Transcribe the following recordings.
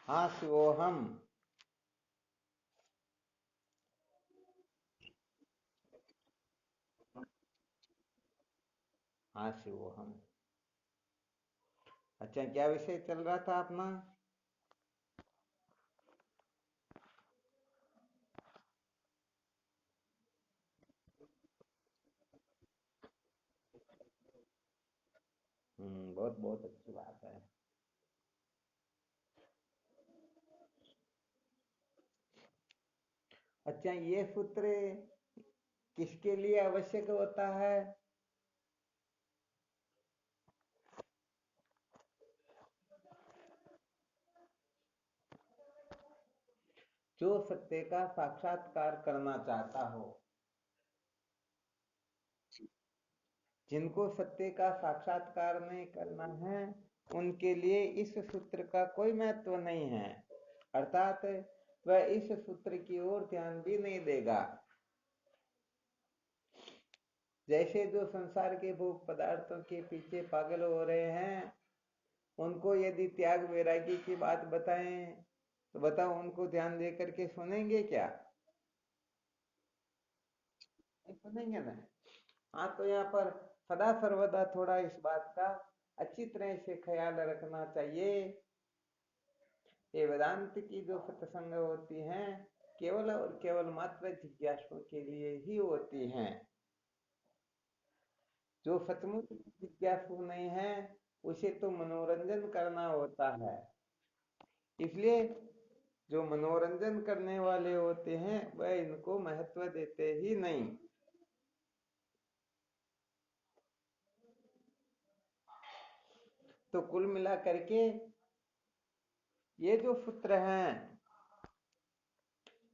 हाँ शिवोहम। हाँ शिवोहम। अच्छा, क्या विषय चल रहा था अपना? बहुत बहुत अच्छी बात है। अच्छा, ये सूत्र किसके लिए आवश्यक होता है? जो सत्य का साक्षात्कार करना चाहता हो। जिनको सत्य का साक्षात्कार नहीं करना है, उनके लिए इस सूत्र का कोई महत्व नहीं है। अर्थात वह इस सूत्र की ओर ध्यान भी नहीं देगा। जैसे जो संसार के भोग पदार्थों के पीछे पागल हो रहे हैं, उनको यदि त्याग वैरागी की बात बताएं तो बताओ, उनको ध्यान दे करके सुनेंगे क्या? नहीं सुनेंगे ना। हाँ, तो यहाँ पर सदा सर्वदा थोड़ा इस बात का अच्छी तरह से ख्याल रखना चाहिए। ये वेदांत की जो सत्संग होती हैं, केवल और केवल मात्र जिज्ञासुओं के लिए ही होती हैं। जो सचमुच जिज्ञासु नहीं है, उसे तो मनोरंजन करना होता है। इसलिए जो मनोरंजन करने वाले होते हैं, वह इनको महत्व देते ही नहीं। तो कुल मिला करके ये जो सूत्र हैं,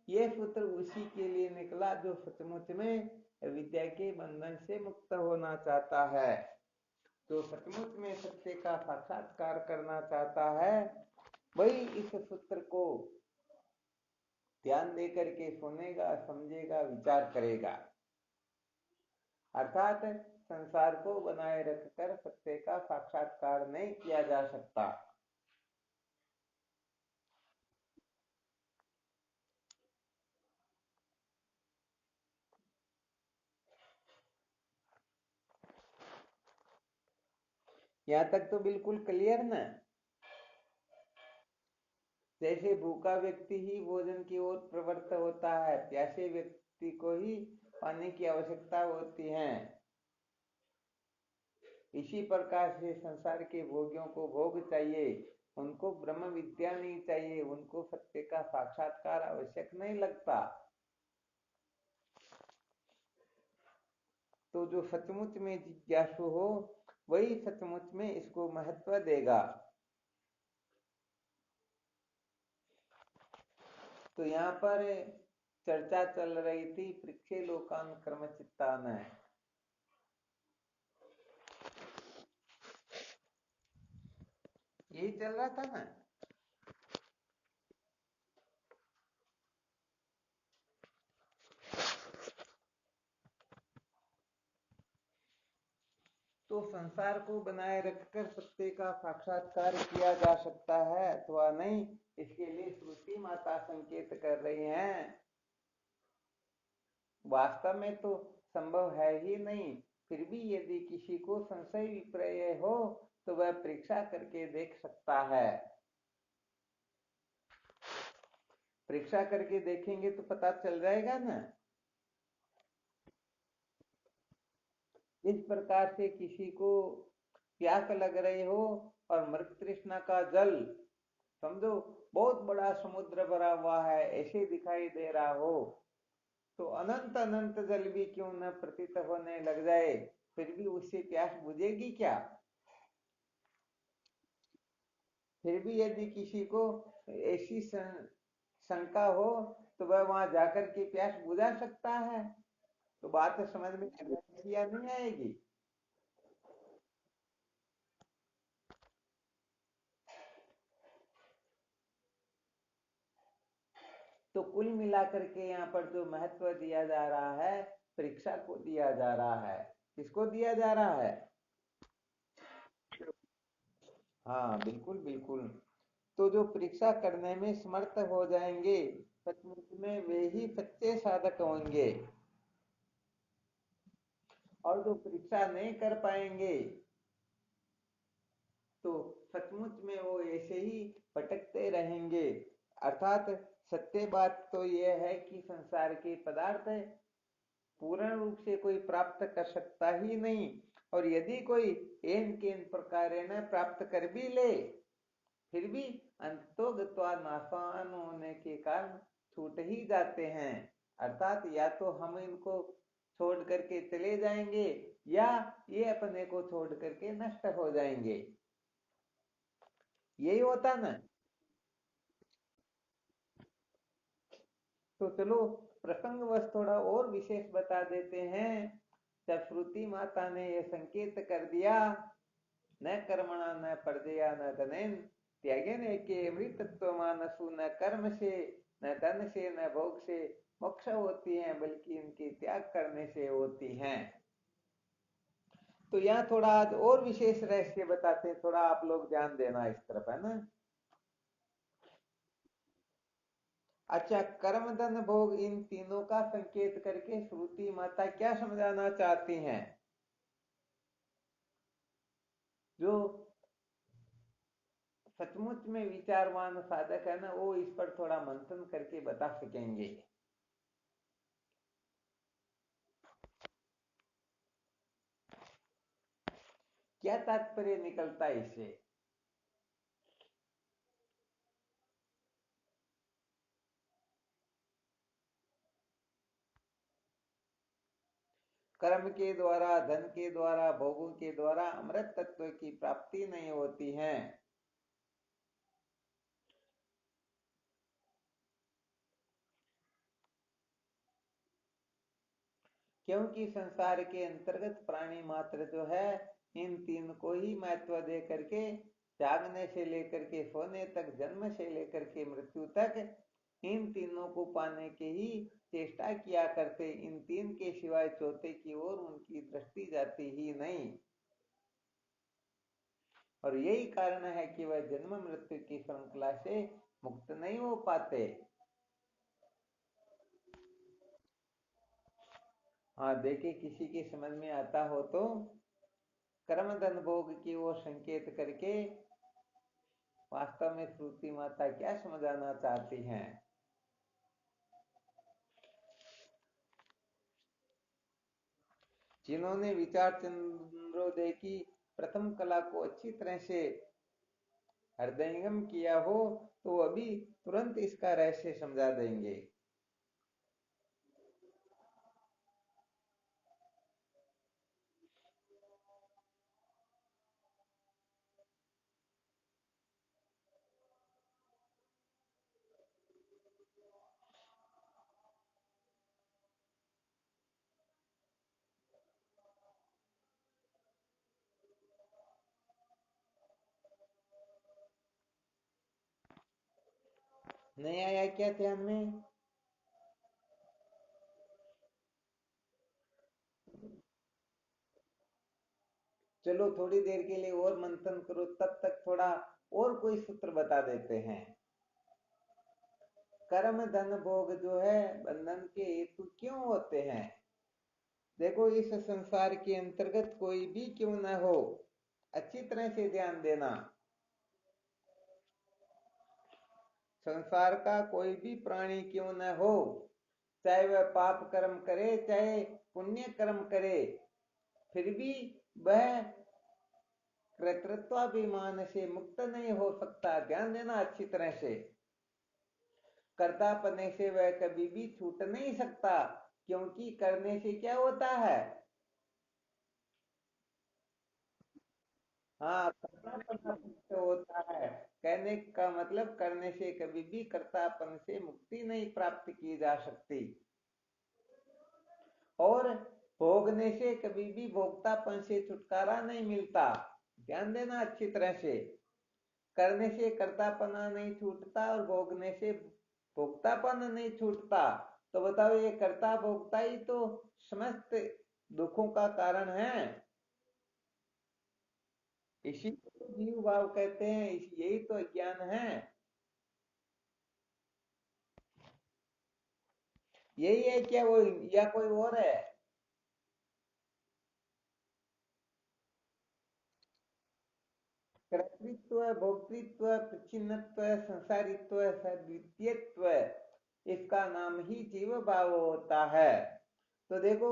ये सूत्र उसी के लिए निकला जो सचमुच में विद्या के बंधन से मुक्त होना चाहता है। जो सचमुच में सत्य का साक्षात्कार करना चाहता है, वही इस सूत्र को ध्यान दे करके सुनेगा, समझेगा, विचार करेगा। अर्थात संसार को बनाए रखकर सत्य का साक्षात्कार नहीं किया जा सकता। यहाँ तक तो बिल्कुल क्लियर ना। जैसे भूखा व्यक्ति ही भोजन की ओर प्रवृत्त होता है, प्यासे व्यक्ति को ही पानी की आवश्यकता होती है। इसी प्रकार से संसार के भोगियों को भोग चाहिए, उनको ब्रह्म विद्या नहीं चाहिए, उनको सत्य का साक्षात्कार आवश्यक नहीं लगता। तो जो सचमुच में जिज्ञासु हो, वही सचमुच में इसको महत्व देगा। तो यहाँ पर चर्चा चल रही थी पृक्षे लोकान कर्म चित्तान। यही चल रहा था ना। तो संसार को बनाए रखकर सत्य का साक्षात्कार किया जा सकता है अथवा नहीं, इसके लिए श्रुति माता संकेत कर रही हैं। वास्तव में तो संभव है ही नहीं। फिर भी यदि किसी को संशय विपर्य हो, तो वह परीक्षा करके देख सकता है। परीक्षा करके देखेंगे तो पता चल जाएगा ना। इस प्रकार से किसी को प्यास लग रही हो और मृत तृष्णा का जल, समझो बहुत बड़ा समुद्र भरा हुआ है, ऐसे दिखाई दे रहा हो, तो अनंत अनंत जल भी क्यों न प्रतीत होने लग जाए, फिर भी उससे प्यास बुझेगी क्या? फिर भी यदि किसी को ऐसी शंका हो, तो वह वहां जाकर के प्यास बुझा सकता है। तो बात समझ में आएगी या नहीं आएगी? तो कुल मिलाकर के यहाँ पर जो महत्व दिया जा रहा है, परीक्षा को दिया जा रहा है। किसको दिया जा रहा है? हाँ बिल्कुल बिल्कुल। तो जो परीक्षा करने में समर्थ हो जाएंगे सचमुच में वे ही सच्चे साधक होंगे। और जो परीक्षा नहीं कर पाएंगे तो सचमुच में वो ऐसे ही भटकते रहेंगे। अर्थात सत्य बात तो यह है कि संसार के पदार्थ पूर्ण रूप से कोई प्राप्त कर सकता ही नहीं, और यदि कोई एन केन प्रकार न प्राप्त कर भी ले फिर भी अंतोगत्वा नासान होने के कारण छूट ही जाते हैं। अर्थात या तो हम इनको छोड़ करके चले जाएंगे या ये अपने को छोड़ करके नष्ट हो जाएंगे। यही होता ना। तो चलो प्रसंगवश थोड़ा और विशेष बता देते हैं। जब श्रुति माता ने यह संकेत कर दिया न कर्मणा न प्रजया न धनेन त्यागेन एके अमृतत्व मानसु न कर्म से न धन से न भोग से मोक्ष होती है बल्कि इनके त्याग करने से होती हैं। तो यहाँ थोड़ा आज और विशेष रहस्य बताते हैं, थोड़ा आप लोग ध्यान देना इस तरफ, है ना। अच्छा, कर्म धन भोग इन तीनों का संकेत करके श्रुति माता क्या समझाना चाहती हैं? जो सचमुच में विचारवान साधक है ना वो इस पर थोड़ा मंथन करके बता सकेंगे। क्या तात्पर्य निकलता है इससे? कर्म के द्वारा धन के द्वारा भोगों के द्वारा अमृत तत्व की प्राप्ति नहीं होती है। क्योंकि संसार के अंतर्गत प्राणी मात्र जो है इन तीन को ही महत्व दे करके जागने से लेकर के सोने तक, जन्म से लेकर के मृत्यु तक इन तीनों को पाने के ही चेष्टा किया करते। इन तीन के सिवाय चौथे की ओर उनकी दृष्टि जाती ही नहीं, और यही कारण है कि वह जन्म मृत्यु की श्रृंखला से मुक्त नहीं हो पाते। हाँ, देखे किसी की समझ में आता हो तो कर्म धन भोग की ओर संकेत करके वास्तव में श्रुति माता क्या समझाना चाहती हैं। जिन्होंने विचार चंद्रोदय की प्रथम कला को अच्छी तरह से हृदयंगम किया हो तो अभी तुरंत इसका रहस्य समझा देंगे। नहीं आया क्या ध्यान में? चलो थोड़ी देर के लिए और मंथन करो, तब तक थोड़ा और कोई सूत्र बता देते हैं। कर्म धन भोग जो है बंधन के हेतु क्यों होते हैं? देखो, इस संसार के अंतर्गत कोई भी क्यों न हो, अच्छी तरह से ध्यान देना, संसार का कोई भी प्राणी क्यों न हो, चाहे वह पाप कर्म करे चाहे पुण्य कर्म करे, फिर भी वह कर्तृत्वाभिमान से मुक्त नहीं हो सकता। ध्यान देना अच्छी तरह से। कर्तापने से वह कभी भी छूट नहीं सकता, क्योंकि करने से क्या होता है? हाँ, कर्तापना मुक्त होता है। कहने का मतलब करने से कभी भी कर्तापन से मुक्ति नहीं प्राप्त की जा सकती, और भोगने से कभी भी भोक्तापन से छुटकारा नहीं मिलता। ध्यान देना अच्छी तरह से। करने से कर्तापना नहीं छूटता और भोगने से भोक्तापन नहीं छूटता। तो बताओ, ये कर्ता भोक्ता ही तो समस्त दुखों का कारण है। इसी को जीव भाव कहते हैं, यही तो ज्ञान है। यही है क्या वो, या कोई और है? कर्तृत्व, भोक्तृत्व, प्रचिन्नत्व, संसारित्व, सद्वितीयत्व, इसका नाम ही जीव भाव होता है। तो देखो,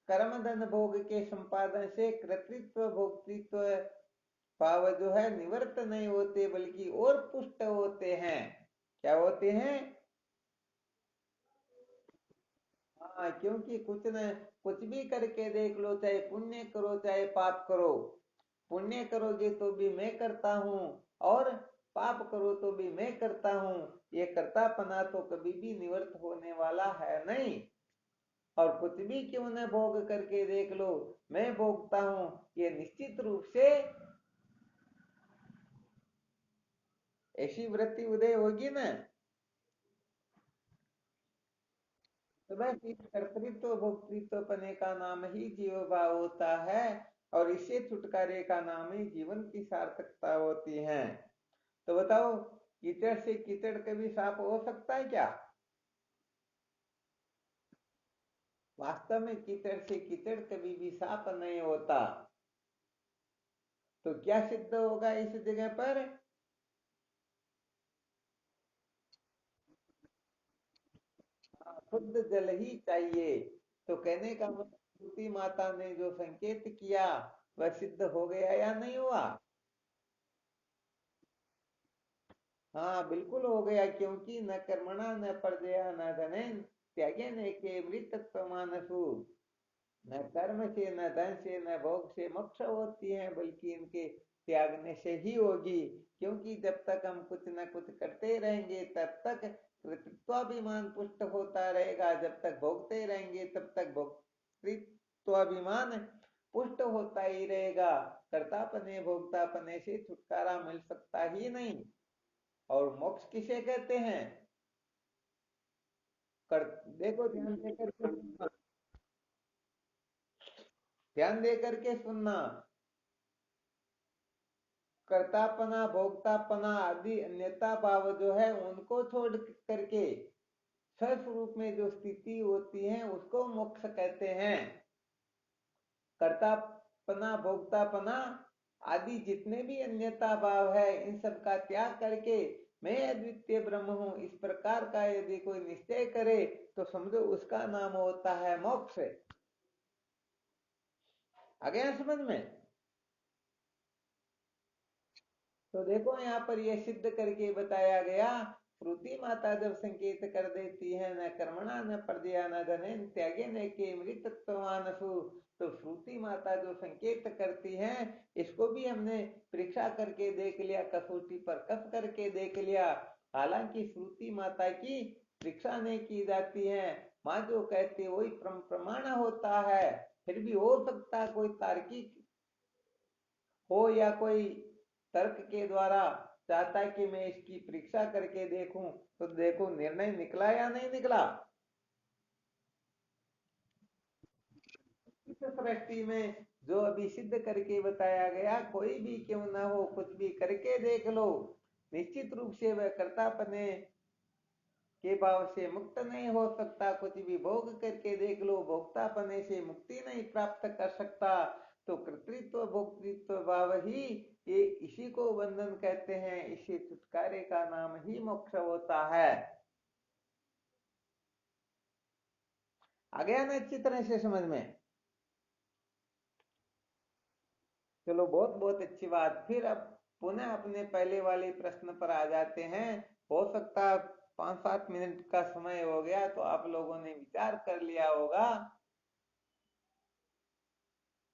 कर्म धन भोग के संपादन से कर्तृत्व भोक्तृत्व भाव जो है निवृत्त नहीं होते, बल्कि और पुष्ट होते हैं। क्या होते हैं? हाँ, क्योंकि कुछ न कुछ भी करके देख लो, चाहे पुण्य करो चाहे पाप करो, पुण्य करोगे तो भी मैं करता हूँ, और पाप करो तो भी मैं करता हूँ, ये कर्तापना तो कभी भी निवृत्त होने वाला है नहीं। और कुछ भी क्यों न भोग करके देख लो, मैं भोगता हूँ, ये निश्चित रूप से ऐसी वृत्ति उदय होगी ना। तो बस इस कर्तृत्व भोक्तृत्व पने का नाम ही जीव भाव होता है, और इससे छुटकारे का नाम ही जीवन की सार्थकता होती है। तो बताओ, कीचड़ से कीचड़ कभी साफ हो सकता है क्या? वास्तव में कीचड़ से कीचड़ कभी भी साफ नहीं होता। तो क्या सिद्ध होगा इस जगह पर? शुद्ध जल ही चाहिए। तो कहने का मतलब, श्रुति माता ने जो संकेत किया वह सिद्ध हो गया या नहीं हुआ? हाँ, बिल्कुल हो गया, क्योंकि न कर्मणा न प्रजया न धनेन त्यागेन एके मृतत्व मानसु। न कर्म से, न धन से, न भोग से मोक्ष होती है, बल्कि इनके त्यागने से ही होगी। क्योंकि जब तक हम कुछ न कुछ करते रहेंगे तब तक कृतित्वाभिमान पुष्ट होता रहेगा, जब तक भोगते रहेंगे तब तक भोक्तृत्वाभिमान पुष्ट होता ही रहेगा। कर्तापने भोक्तापने से छुटकारा मिल सकता ही नहीं। और मोक्ष किसे कहते हैं? कर देखो, ध्यान दे करके सुनना। कर्तापना भोक्तापना आदि अन्यता भाव जो है उनको छोड़ करके स्वस्वरूप में जो स्थिति होती है उसको मोक्ष कहते हैं। कर्तापना भोक्तापना आदि जितने भी अन्यता भाव है, इन सब का त्याग करके मैं अद्वितीय ब्रह्म हूं, इस प्रकार का यदि कोई निश्चय करे तो समझो उसका नाम होता है मोक्ष। आ गया समझ में? तो देखो, यहाँ पर यह सिद्ध करके बताया गया, श्रुति माता जब संकेत कर देती है, न कर्मणा न प्रजया न धनेन त्यागे न के मृतत्वमानसु। तो श्रुति माता जो संकेत करती है, इसको भी हमने परीक्षा करके देख लिया, कसौटी पर कस करके देख लिया। हालांकि श्रुति माता की परीक्षा नहीं की जाती है, माँ जो कहती वही प्रमाण होता है। फिर भी हो सकता है कोई तार्किक हो, या कोई तर्क के द्वारा चाहता है कि मैं इसकी परीक्षा करके देखूं, तो देखो निर्णय निकला या नहीं निकला। इस सृष्टि में जो अभी सिद्ध करके बताया गया, कोई भी क्यों ना हो, कुछ भी करके देख लो, निश्चित रूप से वह कर्तापने के भाव से मुक्त नहीं हो सकता। कुछ भी भोग करके देख लो, भोक्तापने से मुक्ति नहीं प्राप्त कर सकता। तो कर्तृत्व भोक्तृत्व भाव ही, ये इसी को बंधन कहते हैं, इसी छुटकारे का नाम ही मोक्ष होता है। आ गया ना अच्छी तरह से समझ में? चलो, बहुत बहुत अच्छी बात। फिर अब पुनः अपने पहले वाले प्रश्न पर आ जाते हैं। हो सकता है 5-7 मिनट का समय हो गया तो आप लोगों ने विचार कर लिया होगा।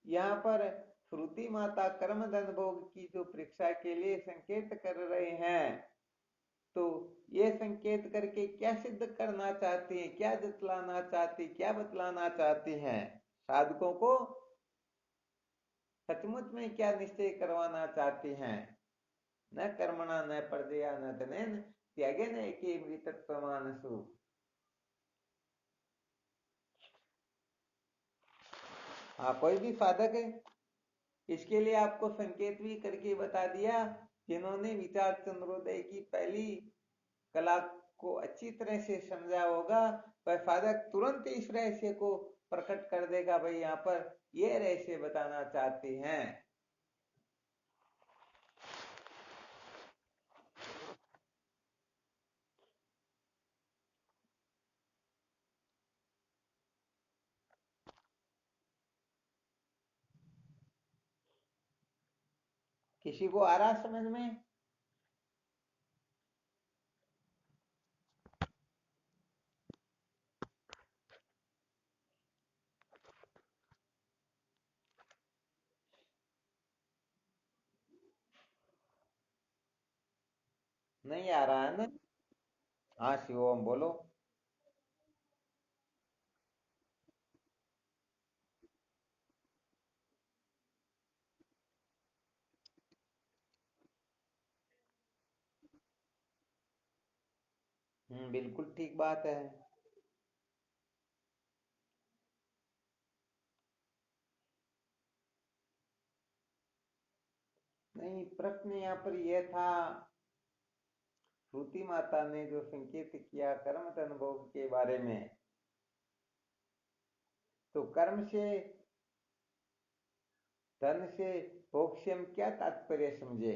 यहाँ पर श्रुति माता कर्म धन भोग की जो परीक्षा के लिए संकेत कर रहे हैं, तो ये संकेत करके क्या सिद्ध करना चाहती हैं, क्या जतलाना चाहती, क्या बतलाना चाहती हैं साधकों को? सचमुच में क्या निश्चय करवाना चाहती हैं? न कर्मणा न प्रजया न धनेन त्यागेन एके मृतत्वमानसु। हाँ, कोई भी साधक है? इसके लिए आपको संकेत भी करके बता दिया। जिन्होंने विचार चंद्रोदय की पहली कला को अच्छी तरह से समझा होगा, वह साधक तुरंत इस रहस्य को प्रकट कर देगा। भाई यहाँ पर यह रहस्य बताना चाहते हैं। किसी को आ रहा समझ में? नहीं आ रहा है ना? हाँ शिवम बोलो। बिल्कुल ठीक बात है। नहीं, प्रश्न यहाँ पर यह था, श्रुति माता ने जो संकेत किया कर्म धन भोग के बारे में, तो कर्म से, धन से, भोग से हम क्या तात्पर्य समझे?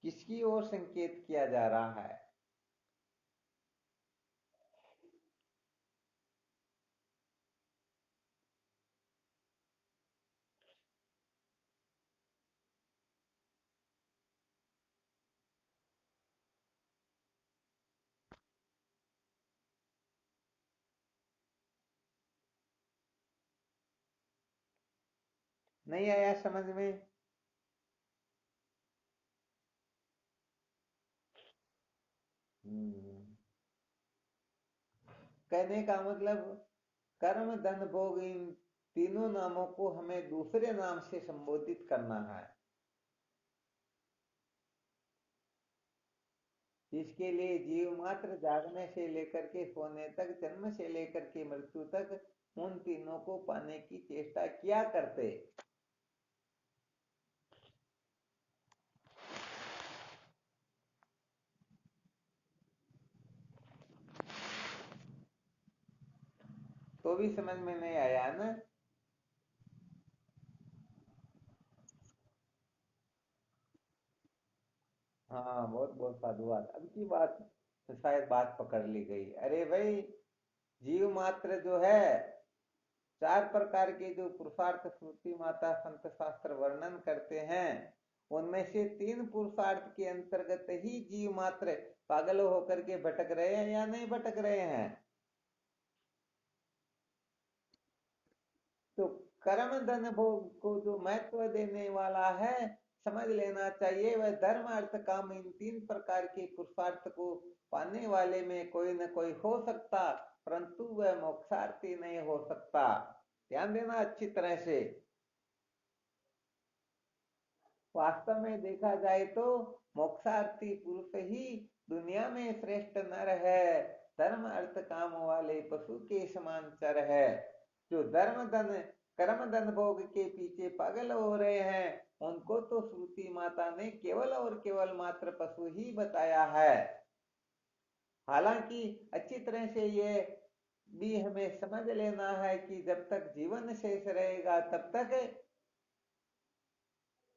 किसकी ओर संकेत किया जा रहा है? नहीं आया समझ में? हम्म, कहने का मतलब, कर्म धन भोग इन तीनों नामों को हमें दूसरे नाम से संबोधित करना है। इसके लिए जीव मात्र जागने से लेकर के सोने तक, जन्म से लेकर के मृत्यु तक उन तीनों को पाने की चेष्टा किया करते। तो भी समझ में नहीं आया ना? हाँ, बहुत बहुत साधुवाद। अब की बात तो शायद बात पकड़ ली गई। अरे भाई, जीव मात्र जो है, चार प्रकार के जो पुरुषार्थ श्रुति माता संत शास्त्र वर्णन करते हैं, उनमें से तीन पुरुषार्थ के अंतर्गत ही जीव मात्र पागल होकर के भटक रहे हैं या नहीं भटक रहे हैं? तो कर्म धन भोग को जो महत्व देने वाला है, समझ लेना चाहिए, वह धर्म अर्थ काम इन तीन प्रकार के पुरुषार्थ को पाने वाले में कोई न कोई हो सकता, परंतु वह मोक्षार्थी नहीं हो सकता। ध्यान देना अच्छी तरह से। वास्तव में देखा जाए तो मोक्षार्थी पुरुष ही दुनिया में श्रेष्ठ नर है। धर्म अर्थ काम वाले पशु के समान चर है। जो धर्म धन कर्म धन भोग के पीछे पागल हो रहे हैं, उनको तो श्रुति माता ने केवल और केवल मात्र पशु ही बताया है। हालांकि अच्छी तरह से ये भी हमें समझ लेना है कि जब तक जीवन शेष रहेगा, तब तक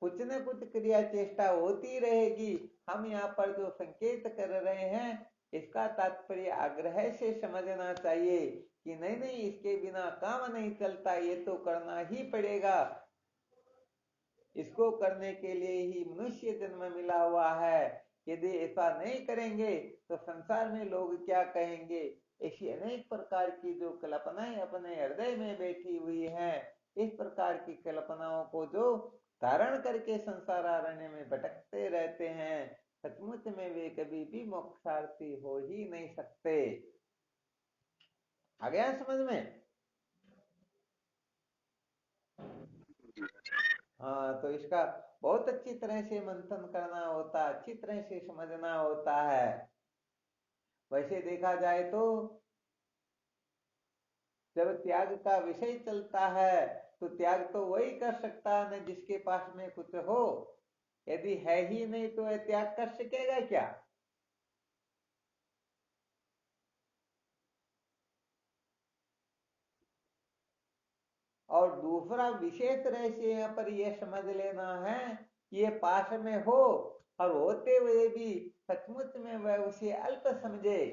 कुछ न कुछ क्रिया चेष्टा होती रहेगी। हम यहाँ पर जो संकेत कर रहे हैं, इसका तात्पर्य आग्रह से समझना चाहिए कि नहीं नहीं, इसके बिना काम नहीं चलता, ये तो करना ही पड़ेगा। इसको करने के लिए ही मनुष्य जन्म मिला हुआ है। यदि ऐसा नहीं करेंगे तो संसार में लोग क्या कहेंगे? ऐसी अनेक प्रकार की जो कल्पनाएं अपने हृदय में बैठी हुई हैं, इस प्रकार की कल्पनाओं को जो धारण करके संसार अरण्य में भटकते रहते हैं, सचमुच में वे कभी भी मोक्षार्थी हो ही नहीं सकते। आ गया समझ में? हाँ, तो इसका बहुत अच्छी तरह से मंथन करना होता, अच्छी तरह से समझना होता है। वैसे देखा जाए तो जब त्याग का विषय चलता है तो त्याग तो वही कर सकता है ना जिसके पास में कुछ हो। यदि है ही नहीं तो यह त्याग कर सकेगा क्या? और दूसरा विशेष रहस्य यहाँ पर यह समझ लेना है कि ये पास में हो और होते हुए भी सचमुच में वह उसे अल्प समझे।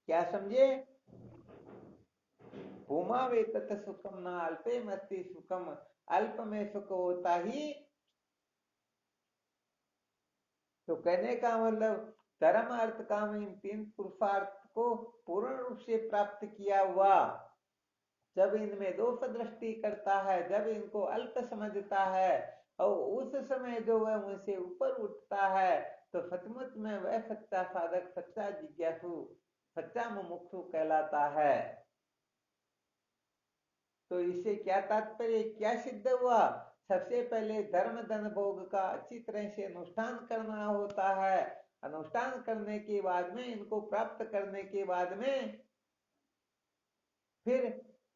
क्या समझे? भूमा वे तत् सुखम ना अल्पे मस्ती सुखम। अल्प में सुख होता ही। तो कहने का मतलब धर्म अर्थ काम इन तीन पुरुषार्थ को पूर्ण रूप से प्राप्त किया हुआ जब इनमें दोष दृष्टि करता है, जब इनको अल्प समझता है और उस समय जो वह उनसे ऊपर उठता है तो सचमुच में वह सच्चा साधक, सच्चा जिज्ञासु, सच्चा मुमुक्षु कहलाता है। तो इससे क्या तात्पर्य, क्या सिद्ध हुआ? सबसे पहले धर्म धन भोग का अच्छी तरह से अनुष्ठान करना होता है। अनुष्ठान करने के बाद में, इनको प्राप्त करने के बाद में फिर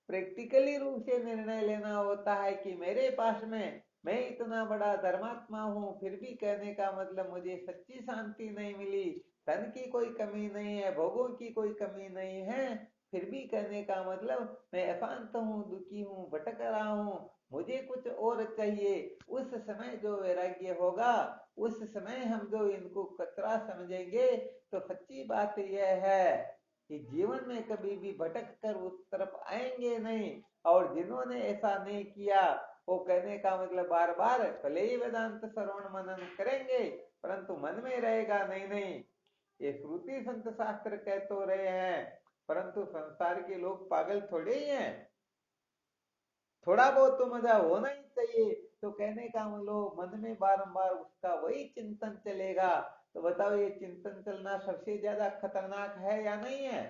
प्रैक्टिकली रूप से निर्णय लेना होता है कि मेरे पास में, मैं इतना बड़ा धर्मात्मा हूं फिर भी कहने का मतलब मुझे सच्ची शांति नहीं मिली। धन की कोई कमी नहीं है, भोगों की कोई कमी नहीं है, फिर भी कहने का मतलब मैं अशांत हूँ, दुखी हूँ, भटक रहा हूँ, मुझे कुछ और चाहिए। उस समय जो वैराग्य होगा, उस समय हम जो इनको कचरा समझेंगे, तो सच्ची बात यह है कि जीवन में कभी भी भटक कर उस तरफ आएंगे नहीं। और जिन्होंने ऐसा नहीं किया वो कहने का मतलब बार बार भले ही वेदांत श्रवण मनन करेंगे परंतु मन में रहेगा नहीं नहीं। ये श्रुति संत शास्त्र कह तो रहे हैं परंतु संसार के लोग पागल थोड़े ही हैं। थोड़ा बहुत तो मजा होना ही चाहिए। तो कहने का मतलब मन में बारंबार उसका वही चिंतन चलेगा। तो बताओ ये चिंतन चलना सबसे ज्यादा खतरनाक है या नहीं है?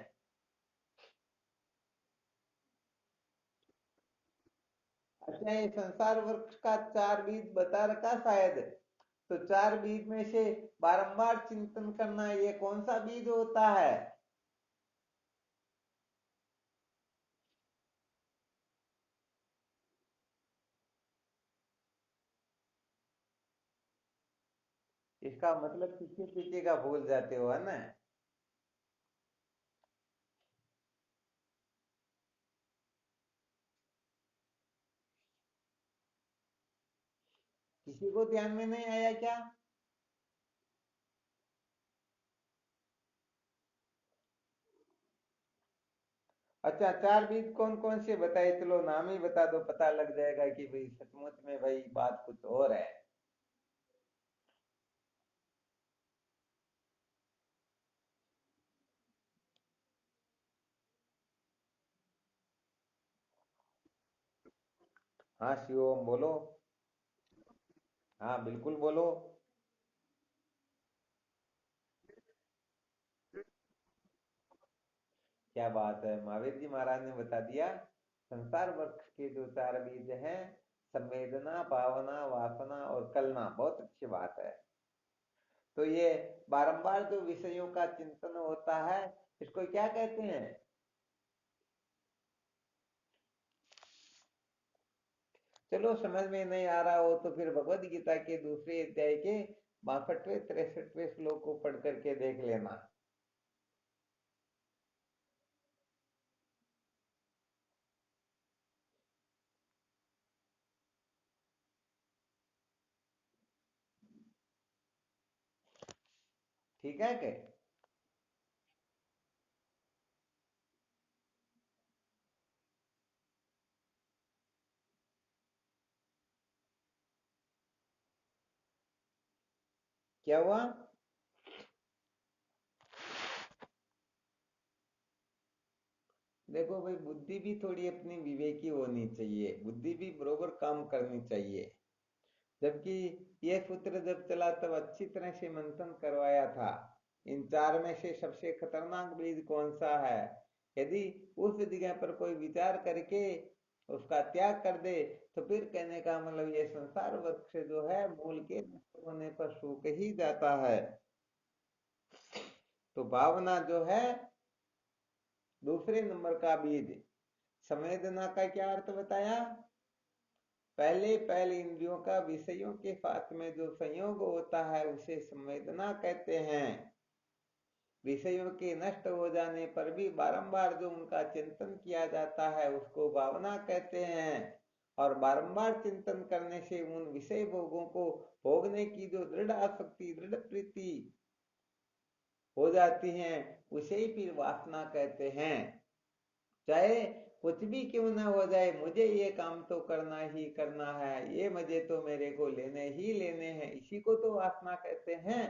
अच्छा, ये संसार वृक्ष का चार बीज बता रखा शायद। तो चार बीज में से बारंबार चिंतन करना ये कौन सा बीज होता है? इसका मतलब किसी पीछे का भूल जाते हो है ना। किसी को ध्यान में नहीं आया क्या? अच्छा, चार बीज कौन कौन से बताए, चलो नाम ही बता दो, पता लग जाएगा कि भाई सचमुच में भाई बात कुछ और है। हाँ शिवम बोलो। हाँ बिल्कुल बोलो। क्या बात है, महावीर जी महाराज ने बता दिया। संसार वृक्ष के जो चार बीज हैं, संवेदना, भावना, वासना और कलना, बहुत अच्छी बात है। तो ये बारंबार जो विषयों का चिंतन होता है इसको क्या कहते हैं? चलो समझ में नहीं आ रहा हो तो फिर भगवत गीता के दूसरे अध्याय के 62वें 63वें श्लोक को पढ़ करके देख लेना। ठीक है क्या? क्या हुआ? देखो भाई, बुद्धि भी थोड़ी अपनी विवेकी होनी चाहिए, बुद्धि भी बरोबर काम करनी चाहिए। जबकि यह सूत्र जब चला तब अच्छी तरह से मंथन करवाया था, इन चार में से सबसे खतरनाक बीज कौन सा है। यदि उस जगह पर कोई विचार करके उसका त्याग कर दे तो फिर कहने का मतलब ये संसार वृक्ष जो है मूल के नष्ट होने पर सूख ही जाता है। तो भावना जो है दूसरे नंबर का बीज, संवेदना का क्या अर्थ बताया? पहले इंद्रियों का विषयों के साथ में जो संयोग होता है उसे संवेदना कहते हैं। विषयों के नष्ट हो जाने पर भी बारंबार जो उनका चिंतन किया जाता है उसको भावना कहते हैं। और बारंबार चिंतन करने से उन विषय भोगों को भोगने की जो दृढ़ आसक्ति, दृढ़ प्रीति हो जाती है उसे ही फिर वासना कहते हैं। चाहे कुछ भी क्यों ना हो जाए, मुझे ये काम तो करना ही करना है, ये मजे तो मेरे को लेने ही लेने हैं, इसी को तो वासना कहते हैं।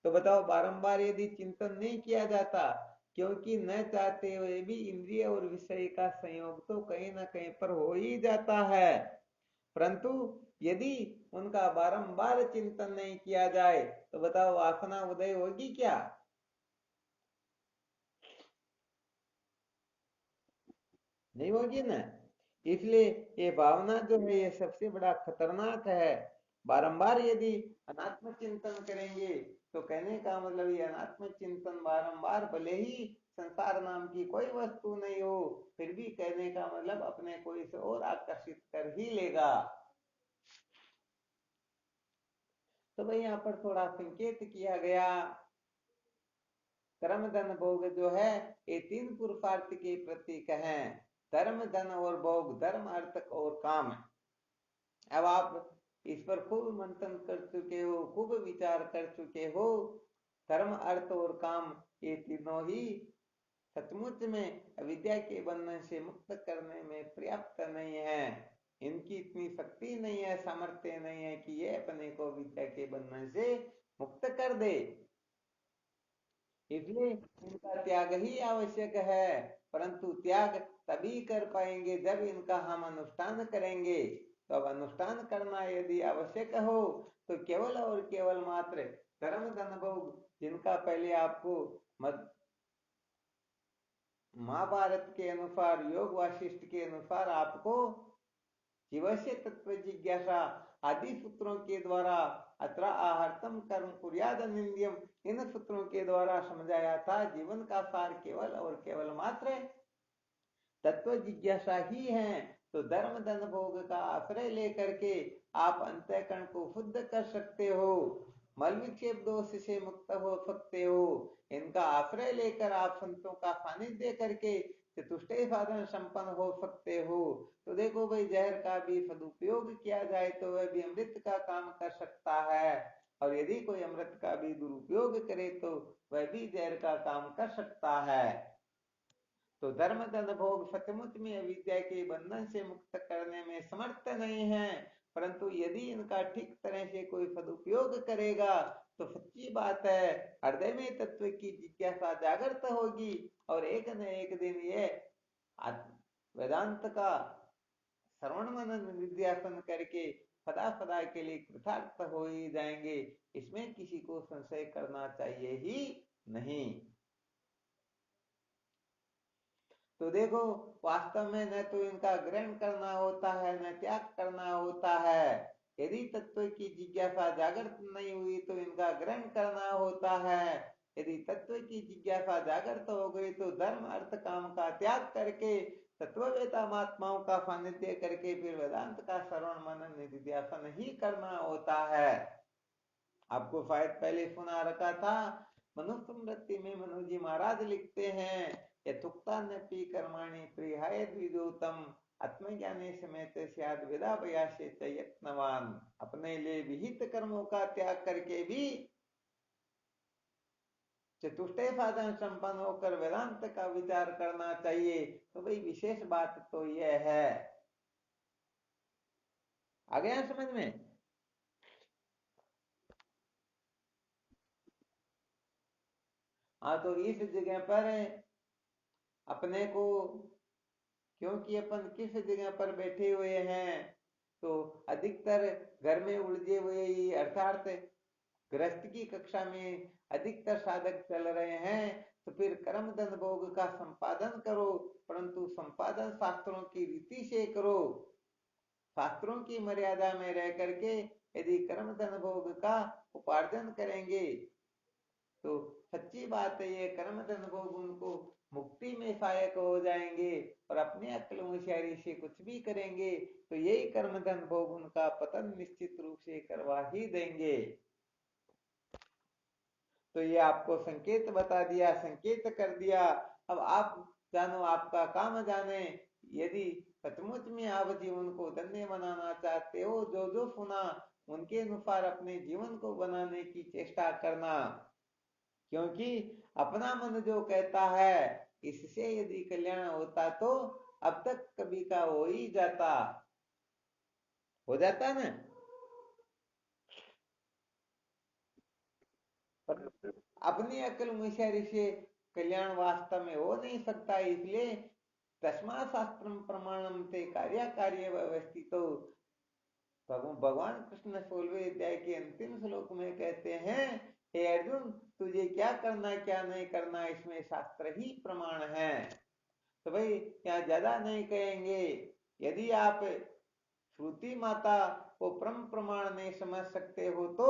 तो बताओ, बारंबार यदि चिंतन नहीं किया जाता, क्योंकि न चाहते हुए भी इंद्रिय और विषय का संयोग तो कहीं ना कहीं पर हो ही जाता है, परंतु यदि उनका बारंबार चिंतन नहीं किया जाए तो बताओ वासना उदय होगी क्या? नहीं होगी ना। इसलिए ये भावना जो है ये सबसे बड़ा खतरनाक है। बारंबार यदि अनात्म चिंतन करेंगे तो कहने का मतलब ये अनात्म चिंतन बारंबार, भले ही संसार नाम की कोई वस्तु नहीं हो, फिर भी कहने का मतलब अपने को इस ओर आकर्षित कर ही लेगा। तो भाई यहाँ पर थोड़ा संकेत किया गया। कर्म धन भोग जो है ये तीन पुरुषार्थ के प्रतीक हैं। धर्म धन और भोग, धर्म अर्थ और काम। अब आप इस पर खूब मंथन कर चुके हो, खूब विचार कर चुके हो। धर्म अर्थ और काम ये तीनों ही सचमुच में अविद्या के बंधन से मुक्त करने में पर्याप्त नहीं है। इनकी इतनी शक्ति नहीं है, सामर्थ्य नहीं है कि ये अपने को विद्या के बंधन से मुक्त कर दे। इसलिए इनका त्याग ही आवश्यक है, परंतु त्याग तभी कर पाएंगे जब इनका हम अनुष्ठान करेंगे। तो अब अनुष्ठान करना यदि आवश्यक हो तो केवल और केवल मात्र कर्म धन भोग, जिनका पहले आपको महाभारत के अनुसार, योग वाशिष्ठ के अनुसार आपको जीवस्य तत्व जिज्ञासा आदि सूत्रों के द्वारा अत्र आहर्तम कर्म कुर्याद निंद्यम, इन सूत्रों के द्वारा समझाया था। जीवन का सार केवल और केवल मात्र तत्व जिज्ञासा ही है। तो धर्म धन भोग का आश्रय लेकर के आप अंतःकरण को शुद्ध कर सकते हो, मल विक्षेप दोष से मुक्त हो सकते हो। इनका आश्रय लेकर आप संतों का सानिध्य करके चतुष्टय साधन संपन्न हो सकते हो। तो देखो भाई, जहर का भी सदुपयोग किया जाए तो वह भी अमृत का काम कर सकता है, और यदि कोई अमृत का भी दुरुपयोग करे तो वह भी जहर का काम कर सकता है। तो धर्म धन भोग सचमुच में अविद्या के बंधन से मुक्त करने में समर्थ नहीं है, परंतु यदि इनका ठीक तरह से कोई सदुपयोग करेगा तो सच्ची बात है, हृदय में तत्व की जिज्ञासा जागृत होगी और एक न एक दिन ये वेदांत का श्रवण मनन निध्यासन करके सदा सदा के लिए कृतार्थ हो ही जाएंगे। इसमें किसी को संशय करना चाहिए ही नहीं। तो देखो, वास्तव में न तो इनका ग्रहण करना होता है न त्याग करना होता है। यदि तत्व की जिज्ञासा जागृत नहीं हुई तो इनका ग्रहण करना होता है। यदि तत्व की जिज्ञासा जागृत हो गई तो धर्म अर्थ काम का त्याग करके तत्ववेता महात्माओं का सानिध्य करके फिर वेदांत का श्रवण मनन निधिध्यासन ही करना होता है। आपको शायद पहले सुना रखा था, मनुस्मृति में मनु जी महाराज लिखते हैं, यथुक्ता नपि कर्माणि प्रियाय द्विजोतम आत्मज्ञाने समेत स्याद विदा बयासे च यत्नवान। अपने लिए विहित कर्मों का त्याग करके भी चतुष्टय साधन संपन्न होकर वेदांत का विचार करना चाहिए। तो भाई विशेष बात तो यह है। आ गया समझ में? हाँ, तो इस जगह पर अपने को, क्योंकि अपन किस जगह पर बैठे हुए हैं तो अधिकतर घर में उलझे हुए ही, अर्थात गृहस्थ की कक्षा में अधिकतर साधक चल रहे हैं। तो फिर कर्म धन भोग का संपादन करो, परंतु संपादन शास्त्रों की रीति से करो। शास्त्रों की मर्यादा में रह करके यदि कर्म धन भोग का उपार्जन करेंगे तो सच्ची बात है, ये कर्म धन भोग उनको मुक्ति में सहायक हो जाएंगे और अपने अक्ल होशियारी से कुछ भी करेंगे तो यही कर्म धन भोग उनका पतन निश्चित रूप से करवा ही देंगे। तो ये आपको संकेत बता दिया, संकेत कर दिया। अब आप जानो, आपका काम जाने। यदि सचमुच में आप जीवन को धन्य बनाना चाहते हो, जो जो सुना उनके अनुसार अपने जीवन को बनाने की चेष्टा करना, क्योंकि अपना मन जो कहता है इससे यदि कल्याण होता तो अब तक कभी का हो ही जाता, हो जाता ना। पर अपनी अकल होशियारी से कल्याण वास्तव में हो नहीं सकता, इसलिए तस्मा शास्त्रम प्रमाणम ते कार्य कार्य व्यवस्थित। भगवान कृष्ण 16वें अध्याय के अंतिम श्लोक में कहते हैं, हे अर्जुन, तुझे क्या करना क्या नहीं करना इसमें शास्त्र ही प्रमाण है। तो भाई यहाँ ज्यादा नहीं कहेंगे। यदि आप श्रुति माता को परम प्रमाण नहीं समझ सकते हो तो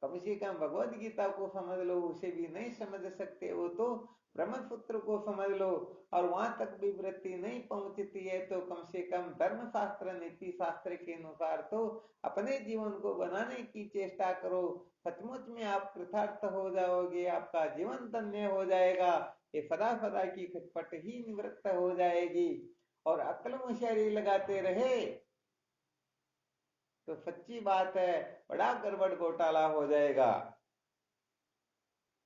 कम से कम भगवत गीता को समझ लो, उसे भी नहीं समझ सकते हो तो ब्रह्मसूत्र को समझ लो, और वहां तक भी वृत्ति नहीं पहुंचती है तो कम से कम धर्म शास्त्र नीति शास्त्र के अनुसार तो अपने जीवन को बनाने की चेष्टा करो। सचमुच में आप कृतार्थ हो जाओगे, आपका जीवन धन्य हो जाएगा, ये सदा सदा की खटपट ही निवृत्त हो जाएगी। और अक्ल होशियारी लगाते रहे तो सच्ची बात है बड़ा गड़बड़ घोटाला हो जाएगा।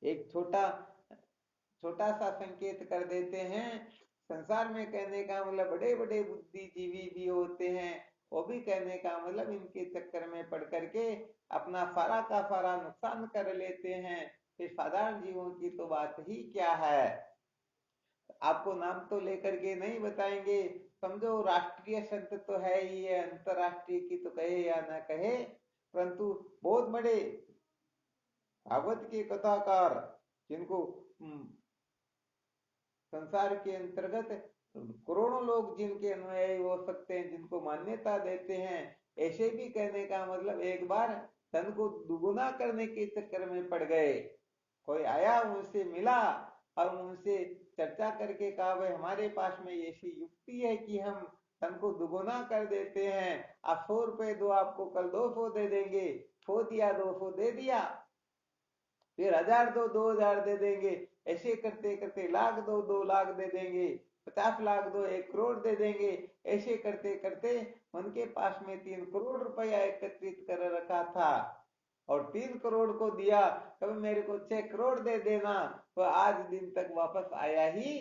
एक छोटा छोटा सा संकेत कर देते हैं। संसार में कहने का मतलब बड़े बड़े बुद्धिजीवी भी होते हैं, वो भी कहने का मतलब इनके चक्कर में पड़ करके अपना सारा का सारा नुकसान कर लेते हैं। फिर साधारण जीवों की तो बात ही क्या है। आपको नाम तो लेकर के नहीं बताएंगे, समझो राष्ट्रीय संत तो है ही है, अंतरराष्ट्रीय की तो कहे या ना कहे, परंतु बहुत बड़े भागवत के कथाकार जिनको संसार के अंतर्गत करोड़ों लोग जिनके अनुयायी हो सकते हैं, जिनको मान्यता देते हैं, ऐसे भी कहने का मतलब एक बार धन को दुगुना करने के चक्कर में पड़ गए। कोई आया, उनसे मिला और उनसे चर्चा करके कहा, भाई हमारे पास में ऐसी युक्ति है कि हम धन को दुगुना कर देते हैं, आप 100 रुपए दो, आपको कल 200 दे देंगे। 100 दिया, 200 दे दिया, फिर 1000 दो, 2000 दे देंगे, ऐसे करते करते लाख दो, 2 लाख दे देंगे, 50 लाख दो, 1 करोड़ दे देंगे। ऐसे करते करते उनके पास में 3 करोड़ रुपया एकत्रित कर रखा था, और 3 करोड़ को दिया, कभी मेरे को 6 करोड़ दे देना, तो आज दिन तक वापस आया ही।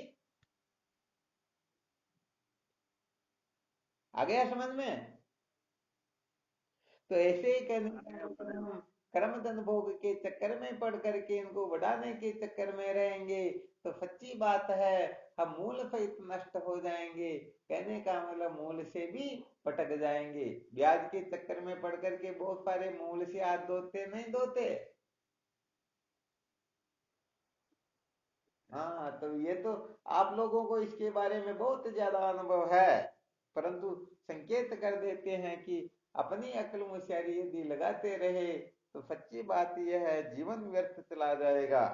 आ गया समझ में? तो ऐसे ही कहने का मतलब हम कर्म धन भोग के चक्कर में पड़ करके इनको बढ़ाने के चक्कर में रहेंगे तो सच्ची बात है हम मूल सहित नष्ट हो जाएंगे। कहने का मतलब मूल से भी भटक जाएंगे। ब्याज के चक्कर में पड़ करके बहुत सारे मूल से हाथ धोते नहीं धोते। हाँ, तो ये तो आप लोगों को इसके बारे में बहुत ज्यादा अनुभव है, परंतु संकेत कर देते हैं कि अपनी अक्ल होशियारी यदि लगाते रहे तो सच्ची बात यह है जीवन व्यर्थ चला जाएगा।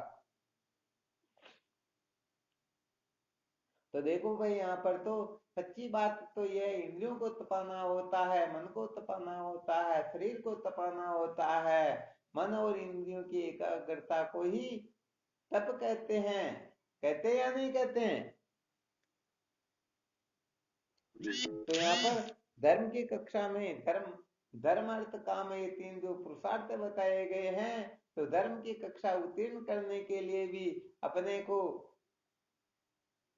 तो देखो भाई यहाँ पर तो सच्ची बात तो यह इंद्रियों को तपाना होता है, मन को तपाना होता है, शरीर को तपाना होता है। मन और इंद्रियों की एकाग्रता को ही तप कहते हैं। कहते हैं या नहीं कहते हैं? तो यहाँ पर धर्म की कक्षा में धर्म धर्म अर्थ काम ये 3 जो पुरुषार्थ बताए गए हैं, तो धर्म की कक्षा उत्तीर्ण करने के लिए भी अपने को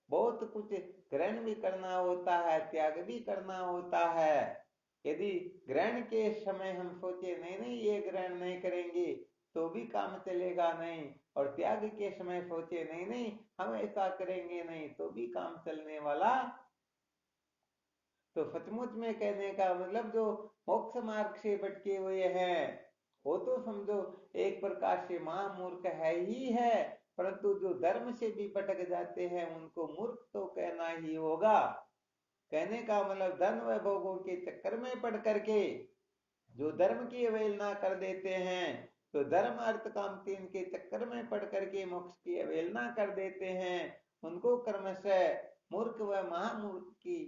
बहुत कुछ ग्रहण भी करना होता है, त्याग भी करना होता है। यदि ग्रहण के समय हम सोचे नहीं नहीं ये ग्रहण नहीं करेंगे तो भी काम चलेगा नहीं, और त्याग के समय सोचे नहीं नहीं हम ऐसा करेंगे नहीं तो भी काम चलने वाला। तो सचमुच में कहने का मतलब जो मोक्ष मार्ग से भटके हुए हैं वो तो समझो एक प्रकार से महामूर्ख है ही है, परंतु जो धर्म से भी भटक जाते हैं उनको मूर्ख तो कहना ही होगा। कहने का मतलब धन व भोगों के चक्कर में पड़ करके जो धर्म की अवहेलना कर देते हैं, तो धर्म अर्थ काम 3 के चक्कर में पड़ करके मोक्ष की अवहेलना कर देते हैं, उनको क्रमशः मूर्ख व महामूर्ख की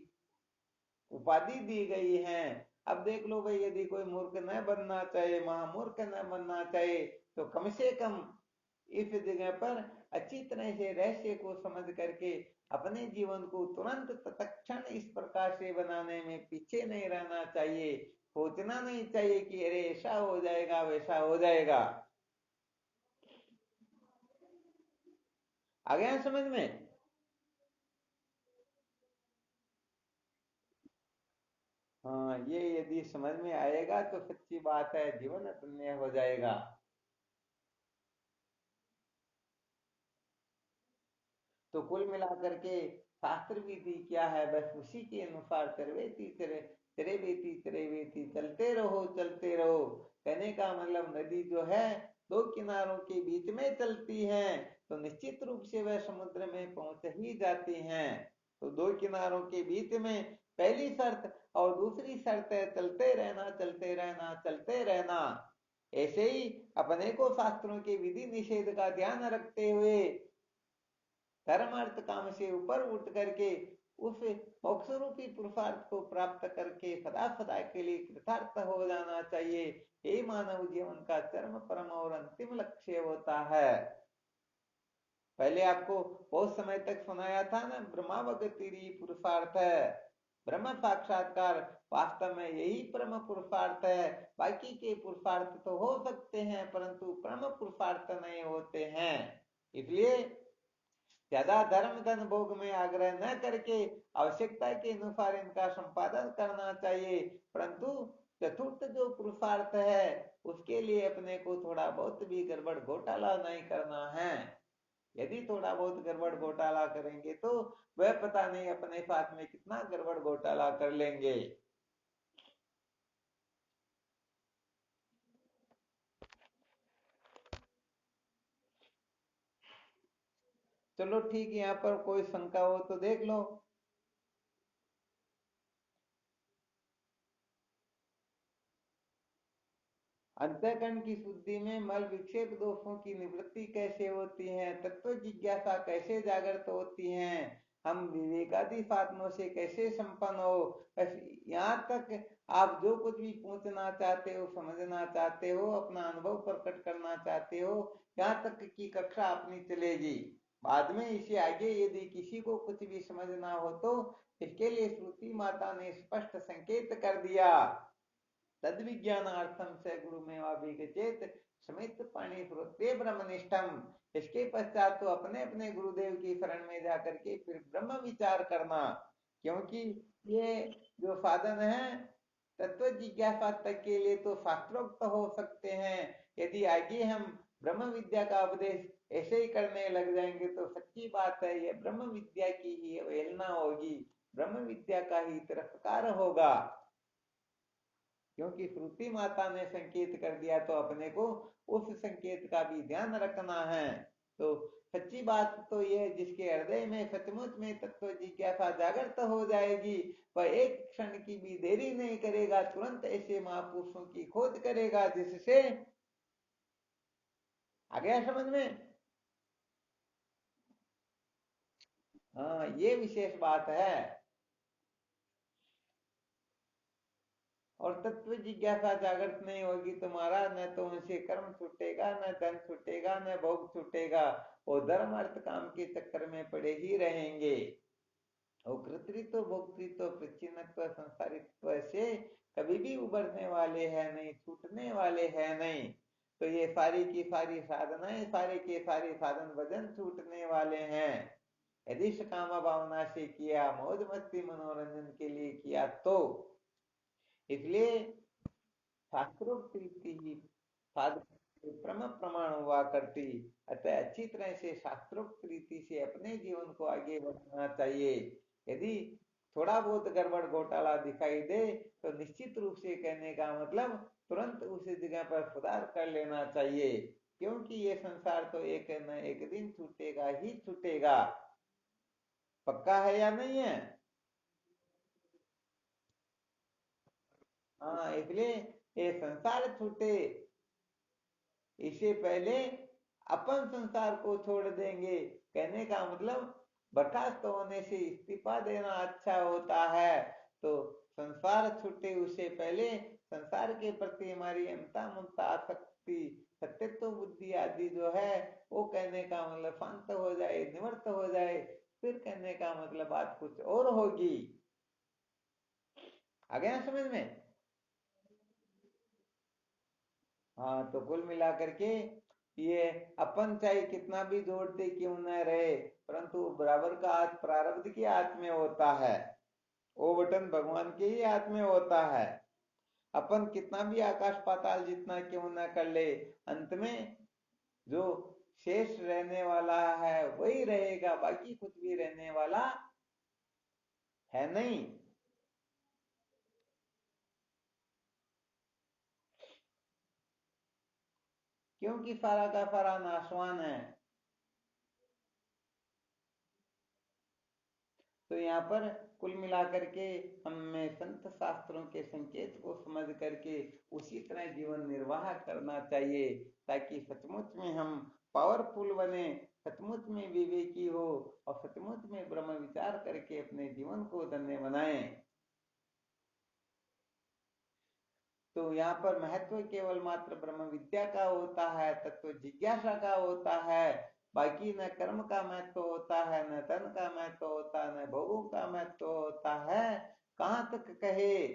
उपाधि दी गई है। अब देख लो भाई, यदि कोई मूर्ख न बनना चाहे, महामूर्ख न बनना चाहे, तो कम से कम इस जगह पर अच्छी तरह से रहस्य को समझ करके अपने जीवन को तुरंत तत्क्षण इस प्रकार से बनाने में पीछे नहीं रहना चाहिए। सोचना नहीं चाहिए कि अरे ऐसा हो जाएगा वैसा हो जाएगा। आ गया समझ में? हाँ, ये यदि समझ में आएगा तो सच्ची बात है, जीवन धन्य हो जाएगा। तो कुल मिलाकर के शास्त्र विधि क्या है, बस उसी के अनुसार चरे बेती चलते रहो चलते रहो। कहने का मतलब नदी जो है दो किनारों के बीच में चलती है तो निश्चित रूप से वह समुद्र में पहुंच ही जाती हैं। तो दो किनारों के बीच में पहली शर्त और दूसरी शर्त है चलते रहना चलते रहना चलते रहना। ऐसे ही अपने को शास्त्रों के विधि निषेध का ध्यान रखते हुए धर्म अर्थ काम से ऊपर उठ करके उस मोक्ष रूपी पुरुषार्थ को प्राप्त करके सदा सदा के लिए कृतार्थ हो जाना चाहिए। ये मानव जीवन का चरम परम और अंतिम लक्ष्य होता है। पहले आपको बहुत समय तक सुनाया था ना, ब्रह्मावगतिरी पुरुषार्थ है। ब्रह्म साक्षात्कार वास्तव में यही परम पुरुषार्थ है। बाकी के पुरुषार्थ तो हो सकते हैं परंतु परम पुरुषार्थ नहीं होते हैं। इसलिए ज्यादा धर्म धन भोग में आग्रह न करके आवश्यकता के अनुसार इनका संपादन करना चाहिए। परंतु चतुर्थ जो पुरुषार्थ है उसके लिए अपने को थोड़ा बहुत भी गड़बड़ घोटाला नहीं करना है। यदि थोड़ा बहुत गड़बड़ घोटाला करेंगे तो वह पता नहीं अपने साथ में कितना गड़बड़ घोटाला कर लेंगे। चलो ठीक है, यहाँ पर कोई शंका हो तो देख लो। अंतःकरण की शुद्धि में मल विक्षेप दोषों की निवृत्ति कैसे होती है, तत्व जिज्ञासा कैसे जागृत होती है, हम विवेकादि साधनों से कैसे संपन्न हो, बस यहाँ तक आप जो कुछ भी पूछना चाहते हो, समझना चाहते हो, अपना अनुभव प्रकट करना चाहते हो, यहाँ तक की कक्षा अपनी चलेगी। बाद में इसे आगे यदि किसी को कुछ भी समझना हो तो इसके लिए श्रुति माता ने स्पष्ट संकेत कर दिया। तद विज्ञानार्थम से गुरु में अभिगचेत समित पाणी प्रोत्ते ब्रह्मनिष्ठम। इसके पश्चात तो अपने अपने गुरुदेव की शरण में जाकर के फिर ब्रह्म विचार करना। क्योंकि ये जो साधन है तत्व जिज्ञासा तक के लिए तो शास्त्रोक्त हो सकते हैं। यदि आगे हम ब्रह्म विद्या का उपदेश ऐसे ही करने लग जाएंगे तो सच्ची बात है ये ब्रह्म विद्या की ही अवहेलना होगी, ब्रह्म विद्या का ही तिरस्कार होगा। क्योंकि श्रुति माता ने संकेत कर दिया तो अपने को उस संकेत का भी ध्यान रखना है। तो सच्ची बात तो ये जिसके हृदय में सचमुच में तत्व जिज्ञासा जागृत हो जाएगी वह एक क्षण की भी देरी नहीं करेगा, तुरंत ऐसे महापुरुषों की खोज करेगा जिससे आ गया समझ में। हाँ, ये विशेष बात है। और तत्व जिज्ञासा जागृत नहीं होगी तो महाराज न तो उनसे कर्म छूटेगा, न धन छूटेगा, न भोग छूटेगा। वो धर्म अर्थ काम के चक्कर में पड़े ही रहेंगे। और कर्तृत्व भोक्तृत्व प्रचिन्नत्व संसारित्व से कभी भी उबरने वाले हैं नहीं, छूटने वाले हैं नहीं। तो ये सारी की सारी साधनाएं, सारे के सारे साधन भजन छूटने वाले हैं। यदि सकामा भावना से किया, मौज मस्ती मनोरंजन के लिए किया तो। इसलिए शास्त्रोक्त रीति ही साधन प्रमाण हुआ करती। अतः अच्छी तरह से शास्त्रोक्त रीति से अपने जीवन को आगे बढ़ाना चाहिए। यदि थोड़ा बहुत गड़बड़ घोटाला दिखाई दे तो निश्चित रूप से कहने का मतलब तुरंत उस जगह पर सुधार कर लेना चाहिए। क्योंकि ये संसार तो एक न एक दिन छूटेगा ही छूटेगा। पक्का है या नहीं है? हाँ, इसलिए ये संसार छूटे इससे पहले अपन संसार को छोड़ देंगे। कहने का मतलब बर्खास्त होने से इस्तीफा देना अच्छा होता है। तो संसार छूटे उससे पहले संसार के प्रति हमारी अहमता ममता आसक्ति सत्यत्व बुद्धि आदि जो है वो कहने का मतलब शांत हो जाए, निवृत्त हो जाए, फिर कहने का मतलब बात कुछ और होगी। आ गया समझ में? हाँ, तो कुल मिलाकर के ये अपन चाहे कितना भी जोड़ते क्यों न रहे, परंतु बराबर का हाथ प्रारब्ध के हाथ में होता है, वो बटन भगवान के ही हाथ में होता है। अपन कितना भी आकाश पाताल जितना क्यों ना कर ले, अंत में जो शेष रहने वाला है वही रहेगा, बाकी कुछ भी रहने वाला है नहीं। क्योंकि सारा का सारा नाशवान है। तो यहाँ पर कुल मिलाकर के हमें संत शास्त्रों के संकेत को समझ करके उसी तरह जीवन निर्वाह करना चाहिए, ताकि सचमुच में हम पावरफुल बने, सचमुच में विवेकी हो और सचमुच में ब्रह्म विचार करके अपने जीवन को धन्य बनाएं। तो यहाँ पर महत्व केवल मात्र ब्रह्म विद्या का होता है, तत्व जिज्ञासा का होता है। बाकी न कर्म का महत्व होता है, न धन का महत्व होता है, न भोगों का महत्व होता है। कहाँ तक कहे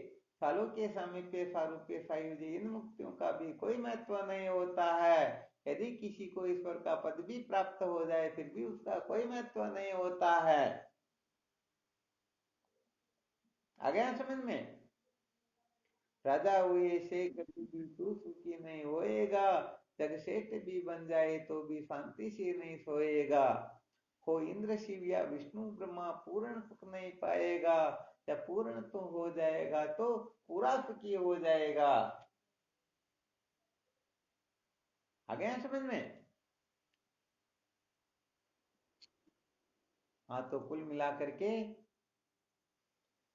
सालों के सामीप्य सारूप्य सायुज्य इन मुक्तियों का भी कोई महत्व नहीं होता है। यदि किसी को ईश्वर का पद भी प्राप्त हो जाए फिर भी उसका कोई महत्व नहीं होता है। आ गया समझ में? राजा हुए से कभी भी तू सुखी नहीं होएगा, जग सेठ भी बन जाए तो भी शांति से नहीं सोएगा। हो इंद्र शिव या विष्णु ब्रह्मा पूर्ण सुख नहीं पाएगा, जब पूर्ण तो हो जाएगा तो पूरा सुखी हो जाएगा। आ गया समझ में? हाँ, तो कुल मिलाकर के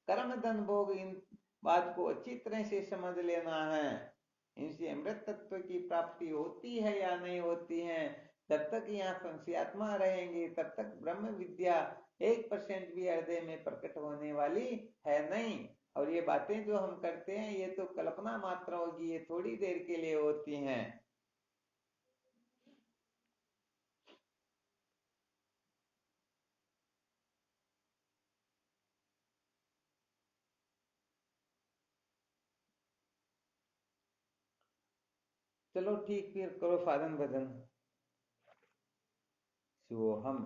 कर्म धन भोग इन बात को अच्छी तरह से समझ लेना है। इनसे अमृत तत्व की प्राप्ति होती है या नहीं होती है, जब तक यहाँ संशयात्मा रहेंगे तब तक ब्रह्म विद्या 1% भी हृदय में प्रकट होने वाली है नहीं। और ये बातें जो हम करते हैं ये तो कल्पना मात्र होगी, ये थोड़ी देर के लिए होती हैं। चलो ठीक, फिर करो साधन भजन। शिवोहम।